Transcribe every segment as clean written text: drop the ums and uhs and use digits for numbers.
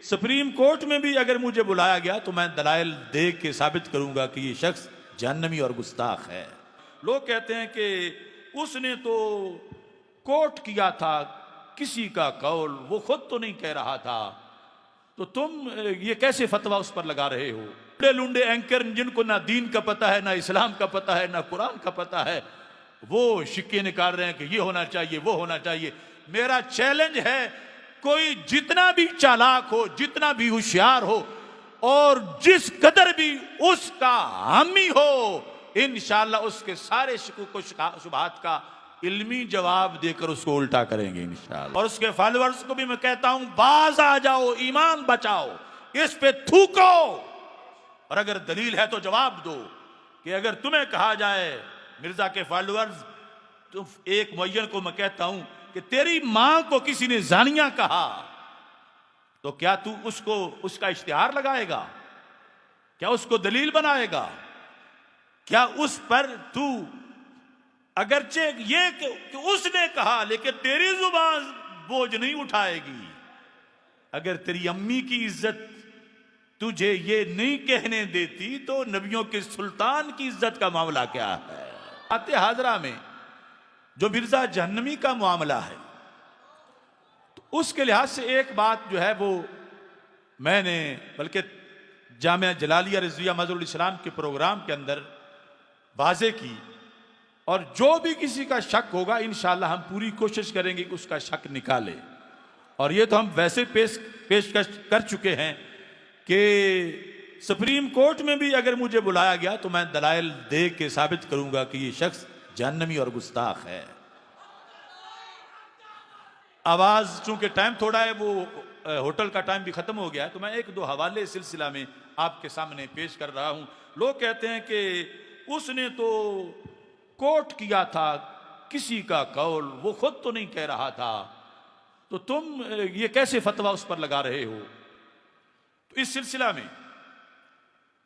Supreme court में भी अगर मुझे बुलाया गया तो मैं दलाइल दे के साबित करूंगा कि ये शख्स जहन्नमी और गुस्ताख है। लोग कहते हैं कि उसने तो कोर्ट किया था किसी का कौल, वो खुद तो नहीं कह रहा था, तो तुम ये कैसे फतवा उस पर लगा रहे हो? लुंडे लुंडे एंकर जिनको ना दीन का पता है, ना इस्लाम का पता है, ना कुरान का पता है, वो शिक्के निकाल रहे हैं कि ये होना चाहिए, वो होना चाहिए। मेरा चैलेंज है, कोई जितना भी चालाक हो, जितना भी होशियार हो और जिस कदर भी उसका हामी हो, इंशाअल्लाह उसके सारे शिकूक शुबहात का इल्मी जवाब देकर उसको उल्टा करेंगे इंशाअल्लाह। और उसके फॉलोअर्स को भी मैं कहता हूं, बाज आ जाओ, ईमान बचाओ, इस पे थूको और अगर दलील है तो जवाब दो। कि अगर तुम्हें कहा जाए मिर्जा के फॉलोअर्स, तो एक मुअय्यन को मैं कहता हूं कि तेरी मां को किसी ने जानिया कहा, तो क्या तू उसको उसका इश्तिहार लगाएगा? क्या उसको दलील बनाएगा? क्या उस पर तू अगरचे ये कि उसने कहा, लेकिन तेरी जुबान बोझ नहीं उठाएगी? अगर तेरी अम्मी की इज्जत तुझे ये नहीं कहने देती तो नबियों के सुल्तान की इज्जत का मामला क्या है? आते हाजरा में जो मिर्जा जहन्नमी का मामला है, तो उसके लिहाज से एक बात जो है वो मैंने बल्कि जामिया जलालिया रिजविया मजहरुल इस्लाम के प्रोग्राम के अंदर वाज़े की, और जो भी किसी का शक होगा इंशाअल्लाह हम पूरी कोशिश करेंगे कि उसका शक निकाले। और ये तो हम वैसे पेशकश कर चुके हैं कि सुप्रीम कोर्ट में भी अगर मुझे बुलाया गया तो मैं दलाइल दे के साबित करूंगा कि ये शख्स जहन्नमी और गुस्ताख है। आवाज चूंकि टाइम थोड़ा है, वो होटल का टाइम भी खत्म हो गया है, तो मैं एक दो हवाले सिलसिला में आपके सामने पेश कर रहा हूं। लोग कहते हैं कि उसने तो कोर्ट किया था किसी का कौल, वो खुद तो नहीं कह रहा था, तो तुम ये कैसे फतवा उस पर लगा रहे हो? तो इस सिलसिला में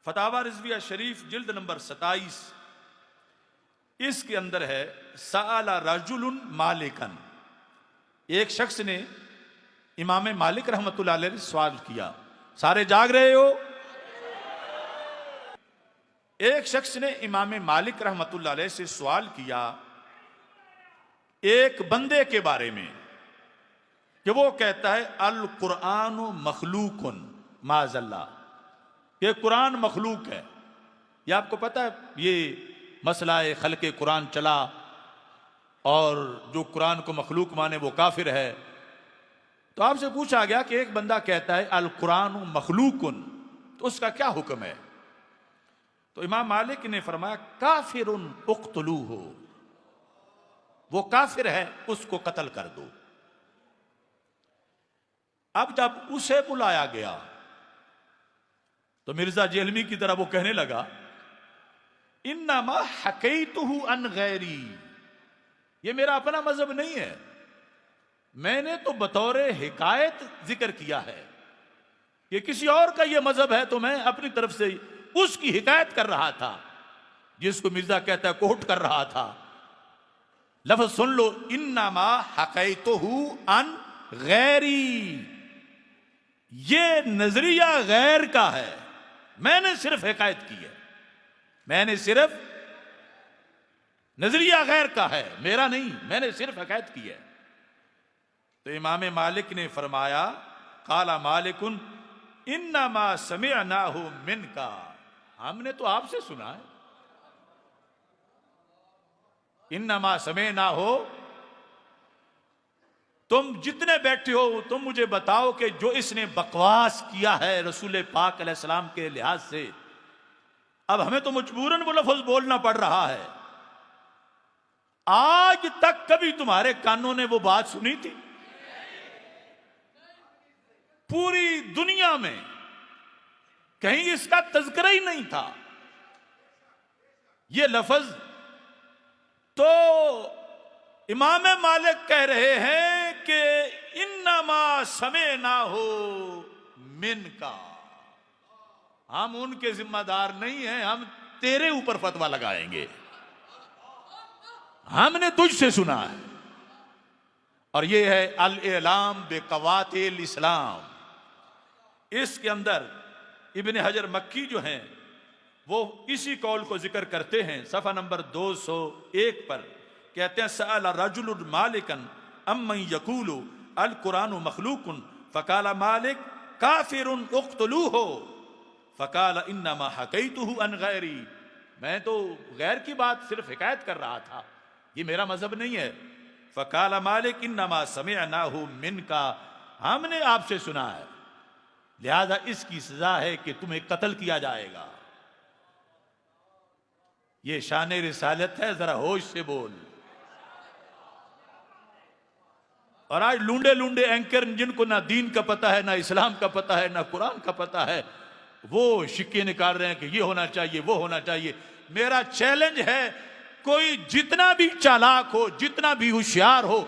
फतावा रिजविया शरीफ जिल्द नंबर 27, इसके अंदर है, सआला रजुलुन मालिकन, एक शख्स ने इमाम मालिक रहमतुल्लाह अलैह से सवाल किया। सारे जाग रहे हो? एक शख्स ने इमाम मालिक रहमतुल्लाह अलैह से सवाल किया एक बंदे के बारे में कि वो कहता है अल कुरान मखलूकुन माज़ल्ला, ये कुरान मखलूक है। ये आपको पता है, ये मसला है खल्के कुरान चला, और जो कुरान को मखलूक माने वो काफिर है। तो आपसे पूछा गया कि एक बंदा कहता है अल कुरान मखलूकुन, तो उसका क्या हुक्म है? तो इमाम मालिक ने फरमाया काफिरुन उक्तलूहु, वो काफिर है, उसको कत्ल कर दो। अब जब उसे बुलाया गया तो मिर्जा जेहलमी की तरह वो कहने लगा, इन्नमा हकैतुहु अन गैरी, ये मेरा अपना मजहब नहीं है, मैंने तो बतौर हिकायत जिक्र किया है। ये किसी और का ये मजहब है तो मैं अपनी तरफ से उसकी हिकायत कर रहा था, जिसको मिर्जा कहता है कोट कर रहा था। लफ्ज सुन लो, इन्नमा हकैतुहु अन गैरी, ये नजरिया गैर का है, मैंने सिर्फ हिकायत की है, मैंने सिर्फ नजरिया गैर का है, मेरा नहीं, मैंने सिर्फ हिकायत की है। तो इमाम मालिक ने फरमाया, काला मालिकुन इन्नमा समिअनाहु मिनका, हमने तो आपसे सुना है। इन्नमा समिअनाहु, तुम जितने बैठे हो तुम मुझे बताओ कि जो इसने बकवास किया है रसूल पाक अलैहिस्सलाम के लिहाज से, अब हमें तो मजबूरन वो लफ्ज बोलना पड़ रहा है। आज तक कभी तुम्हारे कानों ने वो बात सुनी थी? पूरी दुनिया में कहीं इसका तज़किरा ही नहीं था। ये लफ्ज तो इमाम मालिक कह रहे हैं कि इन्नमा समेनाहु मिनका, हम उनके जिम्मेदार नहीं हैं, हम तेरे ऊपर फतवा लगाएंगे, हमने तुझसे सुना है। और ये है अल इलाम बेक़वातिल इस्लाम, इसके अंदर इब्ने हजर मक्की जो हैं वो इसी कौल को जिक्र करते हैं। सफ़ा नंबर 201 पर कहते हैं सअल रजुल मालिकन अम्मन यकूलु अल कुरान मखलूकुन फ़काल मालिक काफिरुन उक़्तलूहु फ़काल इन्नमा हकैतुहु अन गैरी। मैं तो गैर की बात सिर्फ हिकायत कर रहा था, ये मेरा मजहब नहीं है। फ़काल मालिक इन्नमा समिअनाहु मिनका, हमने आपसे सुना है, लिहाजा इसकी सजा है कि तुम्हें कत्ल किया जाएगा। ये शान रिसालत है, जरा होश से बोल। और आज लूंडे लूंडे एंकर जिनको ना दीन का पता है, ना इस्लाम का पता है, ना कुरान का पता है, वो शिक्के निकाल रहे हैं कि ये होना चाहिए, वो होना चाहिए। मेरा चैलेंज है, कोई जितना भी चालाक हो, जितना भी होशियार हो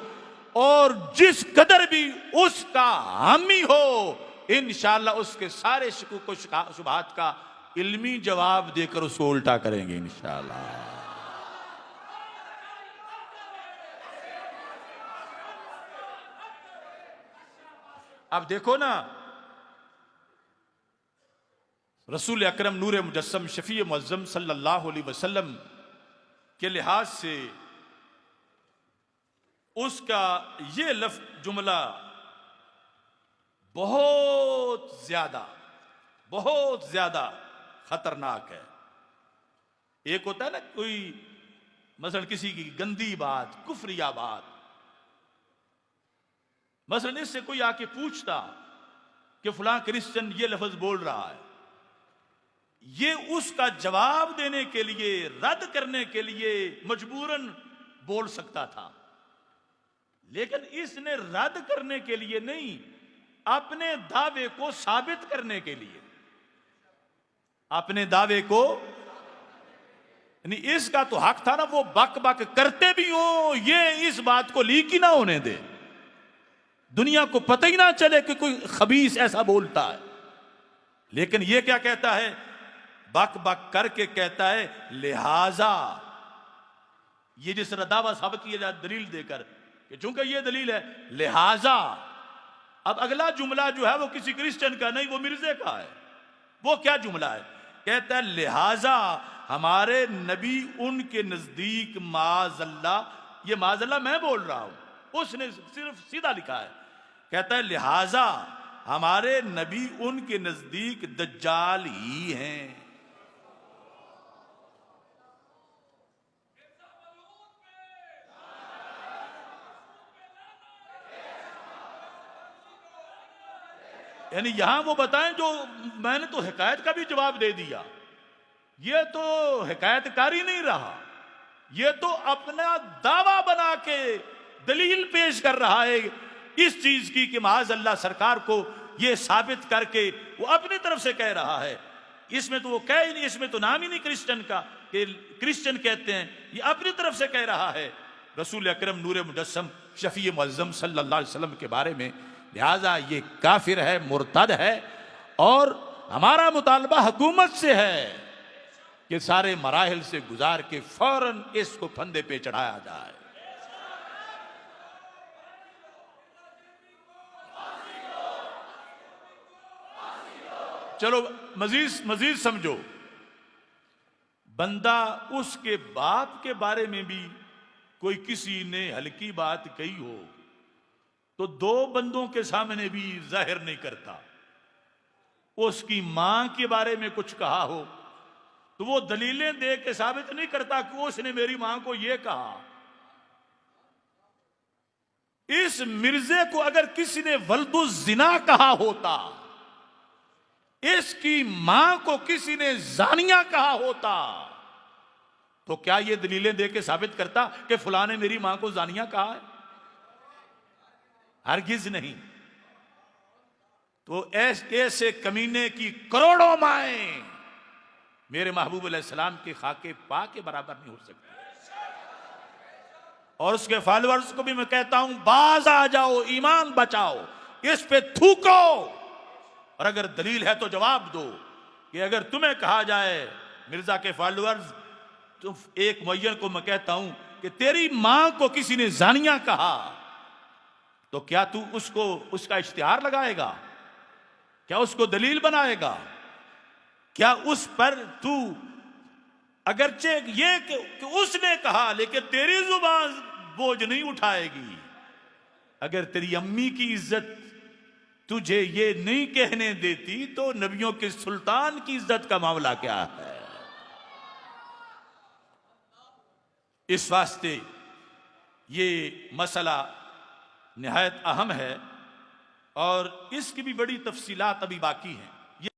और जिस कदर भी उसका हामी हो, इंशाअल्लाह उसके सारे शकूक व शुबहात का इल्मी जवाब देकर उसको उल्टा करेंगे इंशाअल्लाह। अब देखो ना, रसूल अकरम नूर मुजस्सम शफी मुअज़्ज़म सल्लल्लाहु अलैहि वसल्लम के लिहाज से उसका ये लफ्ज़ जुमला बहुत ज्यादा खतरनाक है। एक होता है ना कोई मसलन किसी की गंदी बात, कुफरिया बात, मसलन इससे कोई आके पूछता कि फलां क्रिश्चियन ये लफ्ज बोल रहा है, ये उसका जवाब देने के लिए, रद्द करने के लिए मजबूरन बोल सकता था, लेकिन इसने रद्द करने के लिए नहीं, अपने दावे को साबित करने के लिए, अपने दावे को, यानी इसका तो हक था ना वो बक बक करते भी हो, ये इस बात को लीक ही ना होने दे, दुनिया को पता ही ना चले कि कोई खबीस ऐसा बोलता है। लेकिन ये क्या कहता है, बक बक करके कहता है लिहाजा, ये जिस तरह दावा साबित किया जाए दलील देकर कि चूंकि ये दलील है लिहाजा। अब अगला जुमला जो है वो किसी क्रिश्चियन का नहीं, वो मिर्जे का है। वो क्या जुमला है, कहता है लिहाजा हमारे नबी उनके नजदीक माज़अल्लाह, ये माज़अल्लाह मैं बोल रहा हूं, उसने सिर्फ सीधा लिखा है, कहता है लिहाजा हमारे नबी उनके नजदीक दज्जाल ही हैं। यानी यहां वो बताएं जो मैंने तो हिकायत का भी जवाब दे दिया, ये तो हिकायतकारी नहीं रहा, ये तो अपना दावा बना के दलील पेश कर रहा है इस चीज की कि माज़अल्लाह सरकार को ये साबित करके वो अपनी तरफ से कह रहा है। इसमें तो वो कह ही नहीं, इसमें तो नाम ही नहीं क्रिश्चियन का कि क्रिश्चियन कहते हैं, ये अपनी तरफ से कह रहा है रसूल अकरम नूर मुजस्सम शफी मुअज़्ज़म सल्लल्लाहु अलैहि वसल्लम के बारे में। लिहाजा ये काफिर है, मुर्तद है, और हमारा मुतालबा हुकूमत से है कि सारे मराहिल से गुजार के फौरन इसको फंदे पे चढ़ाया जाए। चलो मजीद समझो, बंदा उसके बाप के बारे में भी कोई किसी ने हल्की बात कही हो तो दो बंदों के सामने भी जाहिर नहीं करता। उसकी मां के बारे में कुछ कहा हो तो वो दलीलें दे के साबित नहीं करता कि उसने मेरी मां को यह कहा। इस मिर्जे को अगर किसी ने वल्दुज जिना कहा होता, इसकी मां को किसी ने जानिया कहा होता, तो क्या यह दलीलें दे के साबित करता कि फलां ने मेरी मां को जानिया कहा है? हरगिज नहीं। तो ऐसे कमीने की करोड़ों माएं मेरे महबूब अलैहिस्सलाम के खाके पा के बराबर नहीं हो सकती। और उसके फॉलोअर्स को भी मैं कहता हूं, बाज आ जाओ, ईमान बचाओ, इस पे थूको, और अगर दलील है तो जवाब दो। कि अगर तुम्हें कहा जाए मिर्जा के फॉलोअर्स, तो एक मुअय्यन को मैं कहता हूं कि तेरी मां को किसी ने जानिया कहा, तो क्या तू उसको उसका इश्तिहार लगाएगा? क्या उसको दलील बनाएगा? क्या उस पर तू अगरचे ये कि उसने कहा, लेकिन तेरी जुबान बोझ नहीं उठाएगी। अगर तेरी अम्मी की इज्जत तुझे ये नहीं कहने देती तो नबियों के सुल्तान की इज्जत का मामला क्या है? इस वास्ते ये मसला निहायत अहम है और इसकी भी बड़ी तफसीलात अभी बाकी हैं।